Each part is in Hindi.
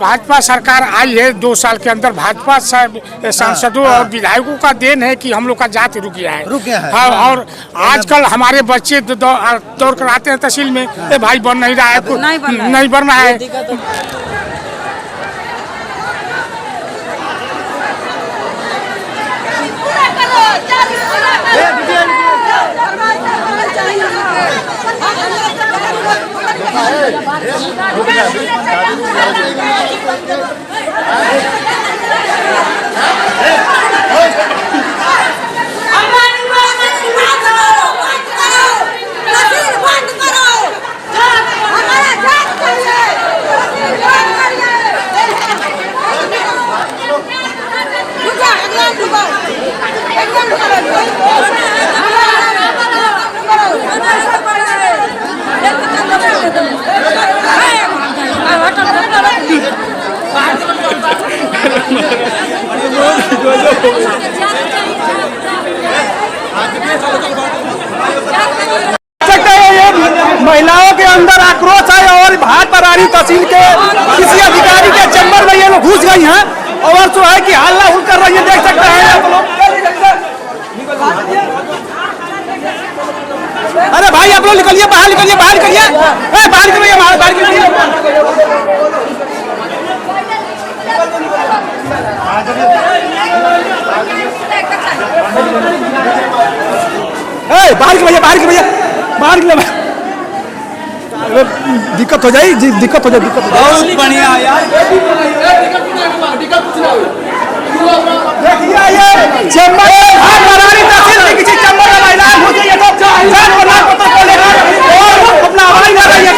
भाजपा सरकार आई है 2 साल के अंदर, भाजपा सांसदों और विधायकों का देन है कि हम लोग का जाति रुक गया है। हाँ, और आजकल हमारे बच्चे दौड़ कर आते हैं तहसील में, भाई बन नहीं रहा है, नहीं बन रहा है। महिलाओं के अंदर आक्रोश है और भाट बरारी तहसील के किसी अधिकारी के चैम्बर में ये लोग घुस गई हैं और जो है कि हल्ला हुल कर रही है, देख सकते हैं आप लोग। अरे भाई आप लोग निकलिए, बाहर निकलिए, बाहर निकलिए, बाहर निकलिए, बाहर निकलिए। बाहर की भैया, बाहर की भैया, बाहर की भैया, दिक्कत हो जाए, दिक्कत हो जाए, दिक्कत हो जाए। बहुत बढ़िया यार, देखिए ये चैम्बर बरारी तहसील की किसी चैम्बर में महिलाएं हो गई है तो जान बना पता चलेगा और अपना आवाज आ रही है।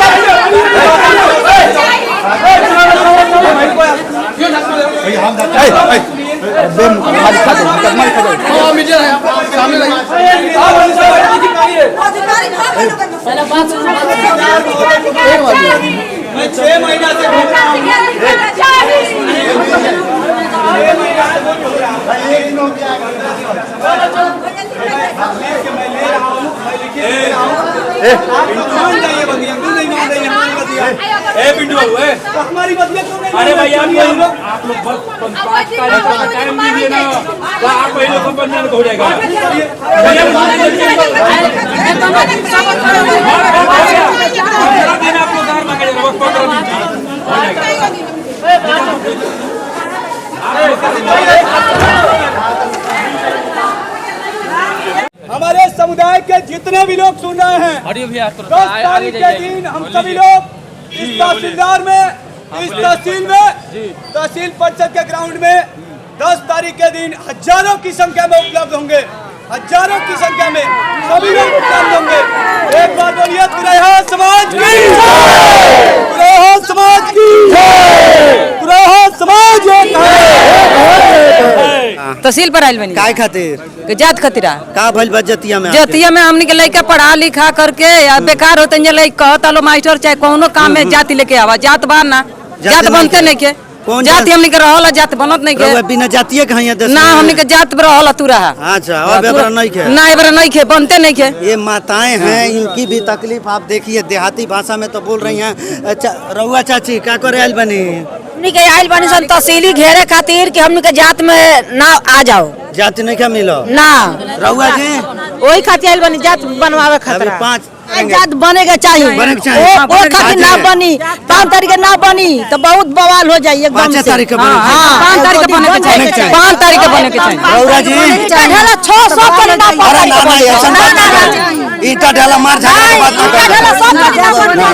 अरे भाई आप लोग टाइम दीजिए ना, आप पहले कंपनी को हो जाएगा। हमारे समुदाय के जितने भी लोग सुन रहे हैं, 10 तारीख के दिन हम सभी लोग इस तहसीलदार में, इस तहसील में, तहसील परिषद के ग्राउंड में 10 तारीख के दिन हजारों की संख्या में उपलब्ध होंगे, हजारों की संख्या में सभी लोग उपलब्ध होंगे। एक बार बोलिए तुरहा समाज की जय, तुरहा समाज की जय, तुरहा समाज एक है। तहसील पर आइल बनी काय खातिर जात खतरा का भइल बा जतिया में हमनी के लइका पढ़ा लिखा करके बेकार होते हैं, लइका कहता लो मास्टर चाहे कोनो काम में जाति लेके आवा, जात बा ना, जात बनते नहीं के, जाति हमनी के रहल जात बनत नहीं के, बिना जातिये के हइया देश ना हमनी के जात रहल तू रहा। अच्छा, अब एबरा नहीं के, ना एबरा नहीं के, बनते नहीं के। ये माताएं हैं, इनकी भी तकलीफ आप देखिए, देहाती भाषा में तो बोल रही हैं। अच्छा रउआ चाची क्या करे आइल बनी? हमनी के आइल बनी सन तहसीली घेरे खातिर कि हमनी के जात में ना आ जाओ, जाति नहीं क्या मिलो ना रउआ जी वही खातिर आइल बनी, जात बनवावे खातिर। 5 जात बनेगा चाहिए, वो खातिर ना बनी, 5 तारीख ना बनी तो बहुत बवाल हो जाए एकदम से। 5 तारीख के बने, 5 तारीख के बने के चाहिए, 5 तारीख के बने के चाहिए। रउआ जी 600 के ना, अरे ना ना ऐसा बात ईटा ढाला मार झाड़ा के बात ना।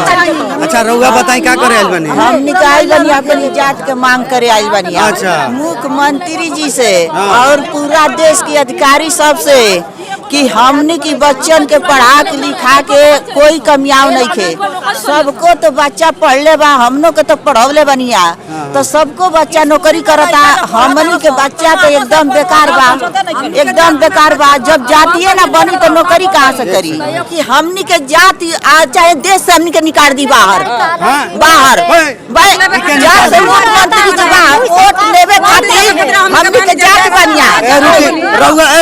अच्छा रउआ बताई क्या करे आइल बनी? हमनी के आइल बनी अपनी जात के मांग करे आइल बनी। अच्छा, मुख्यमंत्री जी से और पूरा देश के अधिकारी सब से कि हमनी की बच्चन के पढ़ा के लिखा के कोई कमियाव नहीं खे, सबको तो बच्चा पढ़ले बा, हमनों के तो पढ़वले बनिया, तो सबको बच्चा नौकरी करता, हमनी के बच्चा तो एकदम बेकार बा, एकदम बेकार बा। जब जातिये ना बनी तो नौकरी कहाँ से करी? कि हमनी के जाति चाहे देश से हमनी के निकाल दी बाहर, बाहर जात से मुख्यमंत्री जी बाहर वोट लेवे खातिर हमनी के जात बनिया।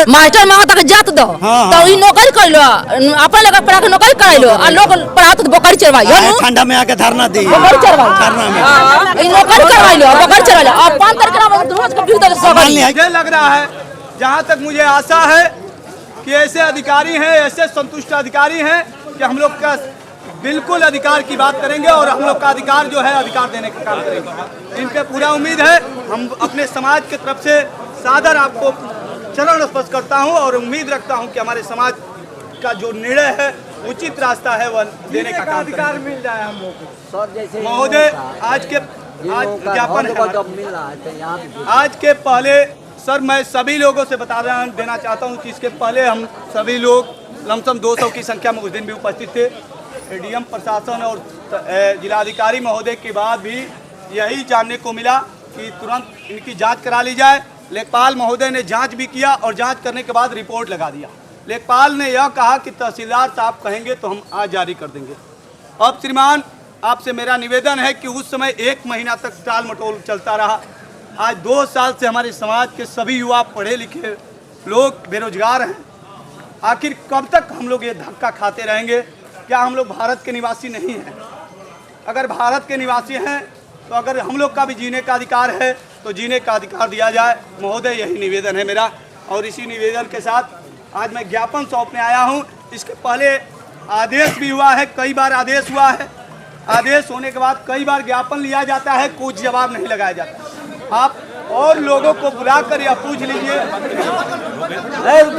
मास्टर मांगता के जात दो तो ई नौकरी कर लो, अपन लगा पढ़ा के नौकरी कराई लो, और लोग पढ़ा तो बकरी चरवाई, ठंडा में आके धरना दी, बकरी चरवाई, धरना में ई नौकरी करवाई लो, रहला अब 5 तारीख के बाद रोज कंप्यूटर मान सगरी लिया मुझे लग रहा है, जहाँ तक मुझे आशा है कि ऐसे अधिकारी हैं, ऐसे संतुष्ट अधिकारी हैं कि हम लोग का बिल्कुल अधिकार की बात करेंगे और हम लोग का अधिकार जो है अधिकार देने का काम करेंगे। इन पे पूरा उम्मीद है। हम अपने समाज की तरफ से सादर आपको चरण स्पर्श करता हूं और उम्मीद रखता हूं कि हमारे समाज का जो निर्णय है, उचित रास्ता है, वह देने का काम अधिकार मिल जाए हम लोग को। महोदय, आज ज्ञापन है, आज के पहले सर मैं सभी लोगों से देना चाहता हूं कि इसके पहले हम सभी लोग लमसम 200 की संख्या में उस दिन भी उपस्थित थे। एडीएम प्रशासन और जिलाधिकारी महोदय के बाद भी यही जानने को मिला कि तुरंत इनकी जांच करा ली जाए। लेखपाल महोदय ने जांच भी किया और जांच करने के बाद रिपोर्ट लगा दिया। लेखपाल ने यह कहा कि तहसीलदार साहब कहेंगे तो हम आज जारी कर देंगे। अब श्रीमान, आपसे मेरा निवेदन है कि उस समय 1 महीना तक टाल मटोल चलता रहा। आज 2 साल से हमारे समाज के सभी युवा पढ़े लिखे लोग बेरोजगार हैं। आखिर कब तक हम लोग ये धक्का खाते रहेंगे? क्या हम लोग भारत के निवासी नहीं हैं? अगर भारत के निवासी हैं तो अगर हम लोग का भी जीने का अधिकार है तो जीने का अधिकार दिया जाए। महोदय, यही निवेदन है मेरा। और इसी निवेदन के साथ आज मैं ज्ञापन सौंपने आया हूं। इसके पहले आदेश भी हुआ है, कई बार आदेश हुआ है। आदेश होने के बाद कई बार ज्ञापन लिया जाता है, कुछ जवाब नहीं लगाया जाता। आप और लोगों को बुलाकर या पूछ लीजिए,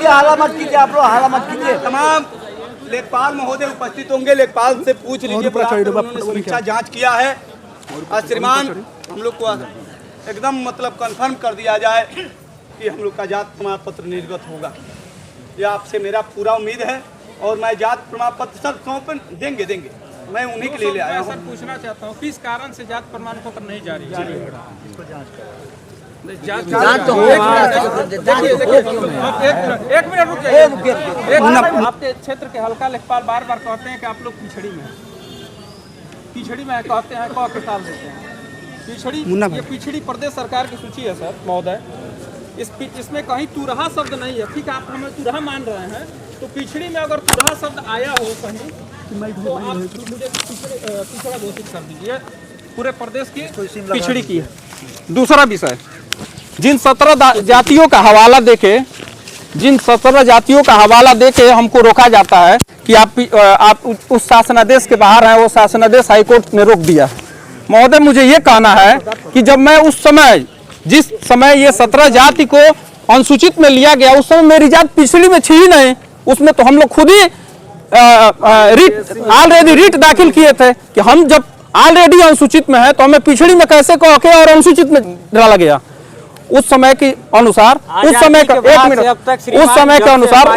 हाला मत कीजिए, आप लोग हाला मत कीजिए। तमाम लेखपाल महोदय उपस्थित होंगे, लेखपाल से पूछ लीजिए, उन्होंने समीक्षा जांच किया है। श्रीमान, हम लोग को एकदम मतलब कंफर्म कर दिया जाए कि हम लोग का जात प्रमाण पत्र निर्गत होगा। यह आपसे मेरा पूरा उम्मीद है और मैं जात प्रमाण पत्र सर सौंप देंगे। मैं उन्हीं के लिए ले आया हूँ। पूछना चाहता हूँ, किस कारण से जात प्रमाण पत्र नहीं जारी है? एक मिनट रुकिए। आपके क्षेत्र के हल्का लेखपाल बार बार कहते हैं कि आप लोग पिछड़ी में कहते हैं, कौ के साल देते हैं पिछड़ी। ये पिछड़ी प्रदेश सरकार की सूची है सर महोदय। इसमें कहीं तुरहा शब्द नहीं है। ठीक है, आप हमें तुरहा मान रहे हैं, तो पिछड़ी में अगर तुरहा शब्द आया हो कहीं तो आप मुझे पिछड़ा घोषित कर दीजिए। पूरे प्रदेश की पिछड़ी की है। दूसरा विषय, जिन 17 जातियों का हवाला देके हमको रोका जाता है कि आप उस शासनादेश के बाहर हैं, वो शासनादेश हाईकोर्ट ने रोक दिया। महोदय, मुझे ये कहना है कि जब मैं उस समय जिस समय ये 17 जाति को अनुसूचित में लिया गया, उस समय मेरी जात पिछड़ी में थी ही नहीं। उसमें तो हम लोग खुद ही ऑलरेडी रिट दाखिल किए थे कि हम जब ऑलरेडी अनुसूचित में है तो हमें पिछड़ी में कैसे कह के और अनुसूचित में डाला गया। उस समय के अनुसार, उस समय के अनुसार वो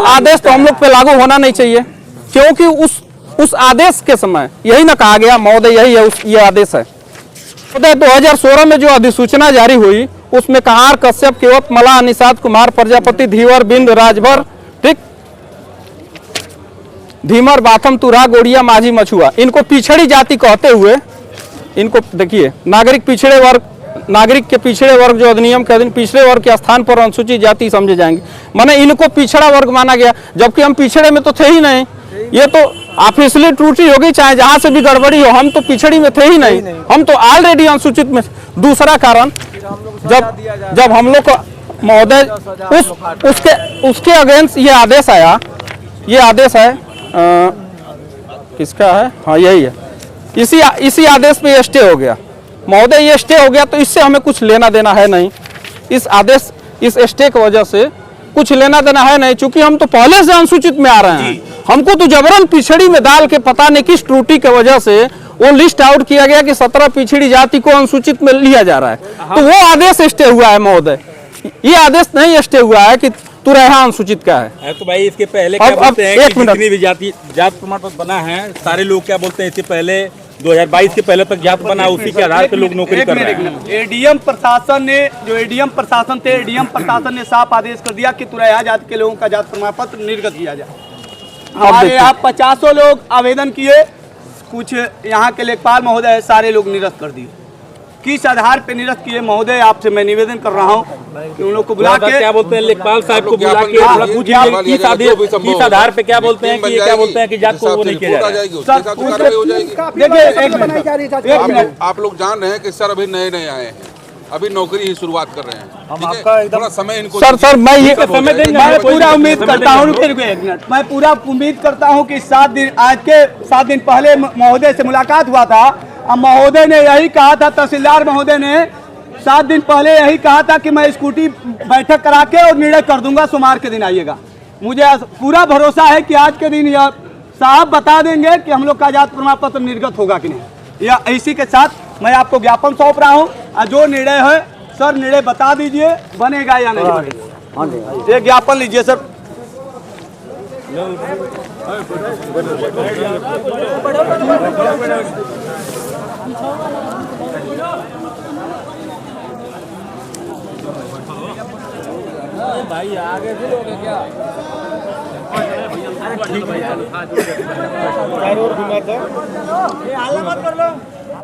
आदेश तो हम लोग पे लागू होना नहीं चाहिए, क्योंकि उस आदेश के समय यही ना कहा गया महोदय, यही है ये आदेश है। 2016 में जो अधिसूचना जारी हुई उसमें कहार, कश्यप, केवट, मला, निषाद, कुमार, प्रजापति, धीवर, बिंद, राजभर, ठीक, धीमर, बाथम, तुरा, गोड़िया, माझी, मछुआ, इनको पिछड़ी जाति कहते हुए इनको देखिए नागरिक के पिछड़े वर्ग जो अधिनियम के अधीन पिछड़े वर्ग के स्थान पर अनुसूचित जाति समझे जाएंगे। माने इनको पिछड़ा वर्ग माना गया, जबकि हम पिछड़े में तो थे ही नहीं। ये तो ऑफिशियली त्रुटि होगी, चाहे जहां से भी गड़बड़ी हो, हम तो पिछड़ी में थे ही नहीं, हम तो ऑलरेडी अनुसूचित में। दूसरा कारण, जब हम लोग को महोदय उसके अगेंस्ट ये आदेश आया, ये आदेश है किसका है? हाँ, यही है। इसी आदेश पे स्टे हो गया महोदय। ये स्टे हो गया तो इससे हमें कुछ लेना देना है नहीं। इस स्टे की वजह से कुछ लेना देना है नहीं, चूंकि हम तो पहले से अनुसूचित में आ रहे हैं। हमको तो जबरन पिछड़ी में डाल के पता नहीं किस त्रुटि की वजह से वो लिस्ट आउट किया गया कि 17 पिछड़ी जाति को अनुसूचित में लिया जा रहा है। तो वो आदेश स्टे हुआ है महोदय। ये आदेश नहीं स्टे हुआ है कि तू रहा अनुसूचित का है। तो भाई इसके पहले क्या बोलते हैं कि जितनी भी जात प्रमाण पत्र बना है, सारे लोग क्या बोलते हैं, इससे पहले 2022 के पहले तक जात बना, उसी के आधार पर लोग नौकरी कर रहे हैं। एडीएम प्रशासन ने साफ आदेश कर दिया कि तुरैया जाति के लोगों का जात प्रमाण पत्र निर्गत किया जाए। हमारे यहाँ 50 लोग आवेदन किए, कुछ यहाँ के लेखपाल महोदय सारे लोग निरस्त कर दिए। किस आधार पे निरस्त किए महोदय, आपसे मैं निवेदन कर रहा हूँ कि उन लोग को बुला के क्या बोलते हैं लेखपाल साहब को बुला के थोड़ा पूछिए किस आधार पे क्या बोलते हैं कि ये क्या बोलते हैं कि जात को वो नहीं किया जाएगा। देखिए एक मिनट, आप लोग जान रहे हैं कि सर अभी नए नए आए हैं, अभी नौकरी ही शुरुआत कर रहे हैं, हम ठीक है? आपका एकदम थोड़ा समय इनको सर मैं ये समय देंगे, मैं पूरा उम्मीद करता हूँ, रुकिए एक मिनट, मैं पूरा उम्मीद करता हूँ कि 7 दिन, आज के 7 दिन पहले महोदय से मुलाकात हुआ था। अब महोदय ने यही कहा था, तहसीलदार महोदय ने 7 दिन पहले यही कहा था कि मैं स्कूटी बैठक करा के और निर्णय कर दूंगा, सोमवार के दिन आइएगा। मुझे पूरा भरोसा है कि आज के दिन यह साहब बता देंगे कि हम लोग का जात प्रमाण पत्र निर्गत होगा कि नहीं। या इसी के साथ मैं आपको ज्ञापन सौंप रहा हूँ, जो निर्णय है सर निर्णय बता दीजिए, बनेगा या नहीं बनेगा। ये ज्ञापन लीजिए सर। भाई आगे से लोगे क्या? ठीक है,